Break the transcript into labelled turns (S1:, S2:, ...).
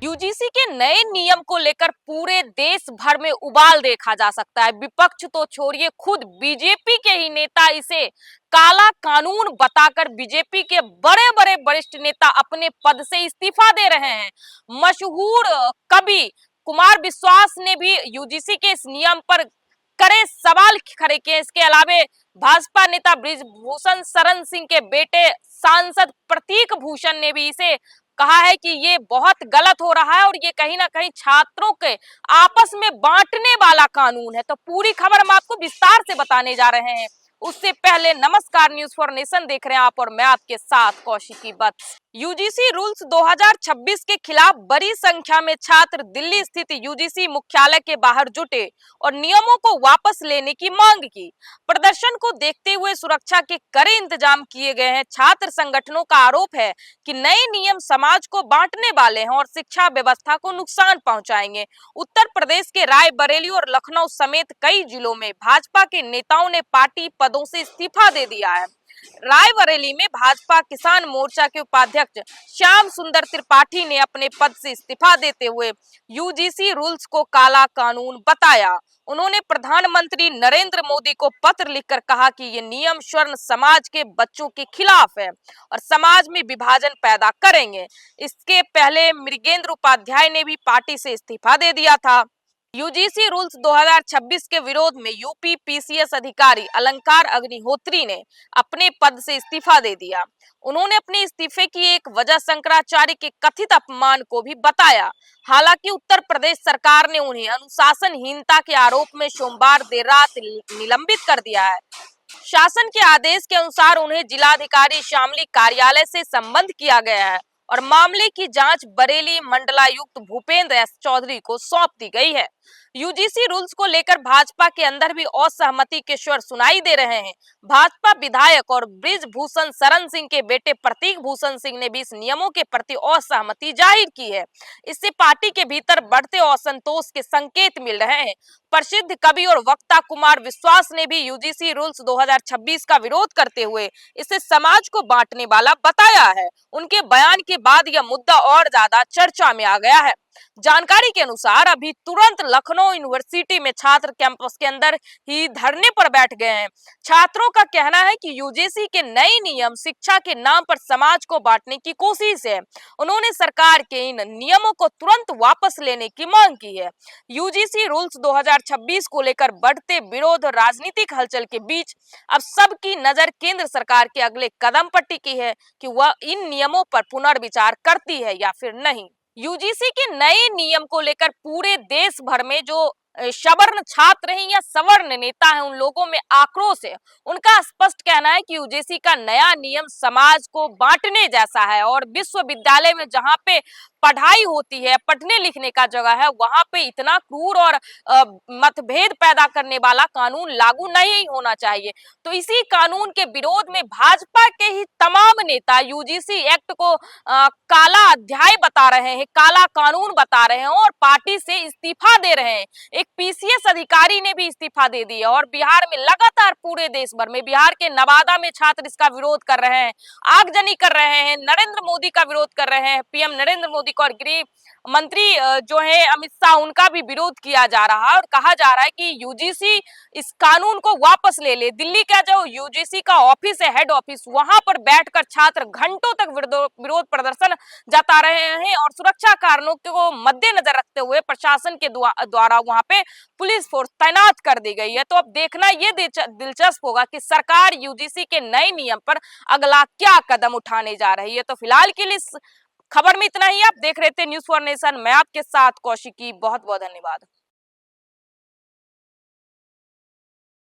S1: UGC के नए नियम को लेकर पूरे देश भर में उबाल देखा जा सकता है। विपक्ष तो छोड़िए, खुद बीजेपी के ही नेता इसे काला कानून बताकर बीजेपी के बड़े बड़े वरिष्ठ नेता अपने पद से इस्तीफा दे रहे हैं। मशहूर कवि कुमार विश्वास ने भी यूजीसी के इस नियम पर कड़े सवाल खड़े किए। इसके अलावा भाजपा नेता ब्रिजभूषण शरण सिंह के बेटे सांसद प्रतीक भूषण ने भी इसे कहा है कि ये बहुत गलत हो रहा है और ये कहीं ना कहीं छात्रों के आपस में बांटने वाला कानून है। तो पूरी खबर हम आपको विस्तार से बताने जा रहे हैं। उससे पहले नमस्कार, न्यूज फॉर नेशन देख रहे हैं आप और मैं आपके साथ कौशिकी वत्स। यूजीसी रूल्स 2026 के खिलाफ बड़ी संख्या में छात्र दिल्ली स्थित यूजीसी मुख्यालय के बाहर जुटे और नियमों को वापस लेने की मांग की। प्रदर्शन को देखते हुए सुरक्षा के कड़े इंतजाम किए गए हैं। छात्र संगठनों का आरोप है कि नए नियम समाज को बांटने वाले हैं और शिक्षा व्यवस्था को नुकसान पहुंचाएंगे। उत्तर प्रदेश के रायबरेली और लखनऊ समेत कई जिलों में भाजपा के नेताओं ने पार्टी पदों से इस्तीफा दे दिया है। रायबरेली में भाजपा किसान मोर्चा के उपाध्यक्ष श्याम सुंदर त्रिपाठी ने अपने पद से इस्तीफा देते हुए यूजीसी रूल्स को काला कानून बताया। उन्होंने प्रधानमंत्री नरेंद्र मोदी को पत्र लिखकर कहा कि ये नियम स्वर्ण समाज के बच्चों के खिलाफ है और समाज में विभाजन पैदा करेंगे। इसके पहले मृगेंद्र उपाध्याय ने भी पार्टी से इस्तीफा दे दिया था। यूजीसी रूल्स 2026 के विरोध में यूपी पीसीएस अधिकारी अलंकार अग्निहोत्री ने अपने पद से इस्तीफा दे दिया। उन्होंने अपने इस्तीफे की एक वजह शंकराचार्य के कथित अपमान को भी बताया। हालांकि उत्तर प्रदेश सरकार ने उन्हें अनुशासनहीनता के आरोप में सोमवार देर रात निलंबित कर दिया है। शासन के आदेश के अनुसार उन्हें जिलाधिकारी शामली कार्यालय से संबद्ध किया गया है और मामले की जांच बरेली मंडलायुक्त भूपेंद्र एस चौधरी को सौंप दी गई है। यूजीसी रूल्स को लेकर भाजपा के अंदर भी असहमति के स्वर सुनाई दे रहे हैं। भाजपा विधायक और ब्रिजभूषण शरण सिंह के बेटे प्रतीक भूषण सिंह ने भी इस नियमों के प्रति असहमति जाहिर की है। इससे पार्टी के भीतर बढ़ते असंतोष के संकेत मिल रहे हैं। प्रसिद्ध कवि और वक्ता कुमार विश्वास ने भी यूजीसी रूल्स 2026 का विरोध करते हुए इसे समाज को बांटने वाला बताया है। उनके बयान के बाद यह मुद्दा और ज्यादा चर्चा में आ गया है। जानकारी के अनुसार अभी तुरंत लखनऊ यूनिवर्सिटी में छात्र कैंपस के अंदर ही धरने पर बैठ गए हैं। छात्रों का कहना है कि यूजीसी के नए नियम शिक्षा के नाम पर समाज को बांटने की कोशिश है। उन्होंने सरकार के इन नियमों को तुरंत वापस लेने की मांग की है। यूजीसी रूल्स 2026 को लेकर बढ़ते विरोध और राजनीतिक हलचल के बीच अब सबकी नजर केंद्र सरकार के अगले कदम पर टिकी है कि वह इन नियमों पर पुनर्विचार करती है या फिर नहीं। यूजीसी के नए नियम को लेकर पूरे देश भर में जो सवर्ण छात्र हैं या सवर्ण नेता हैं, उन लोगों में आक्रोश है। उनका स्पष्ट कहना है कि यूजीसी का नया नियम समाज को बांटने जैसा है और विश्वविद्यालय में जहां पे पढ़ाई होती है, पढ़ने लिखने का जगह है, वहां पे इतना क्रूर और मतभेद पैदा करने वाला कानून लागू नहीं होना चाहिए। तो इसी कानून के विरोध में भाजपा के ही तमाम नेता यूजीसी एक्ट को काला अध्याय बता रहे हैं, काला कानून बता रहे हैं और पार्टी से इस्तीफा दे रहे हैं। एक पीसीएस अधिकारी ने भी इस्तीफा दे दिया और बिहार में लगातार पूरे देश भर में, बिहार के नवादा में छात्र इसका विरोध कर रहे हैं, आगजनी कर रहे हैं, नरेंद्र मोदी का विरोध कर रहे हैं। पीएम नरेंद्र मोदी और गृह मंत्री जो है अमित शाह, उनका भी विरोध किया जा रहा है और कहा जा रहा है कि यूजीसी इस कानून को वापस ले ले। दिल्ली का जो यूजीसी का ऑफिस है, हेड ऑफिस, वहां पर बैठकर छात्र घंटों तक विरोध प्रदर्शन जता रहे हैं और सुरक्षा कारणों को मद्देनजर रखते हुए प्रशासन के द्वारा वहां पे पुलिस फोर्स तैनात कर दी गई है। तो अब देखना ये दिलचस्प होगा कि सरकार यूजीसी के नए नियम पर अगला क्या कदम उठाने जा रही है। तो फिलहाल के लिए खबर में इतना ही। आप देख रहे थे न्यूज फॉर नेशन, मैं आपके साथ कौशिकी। बहुत बहुत धन्यवाद।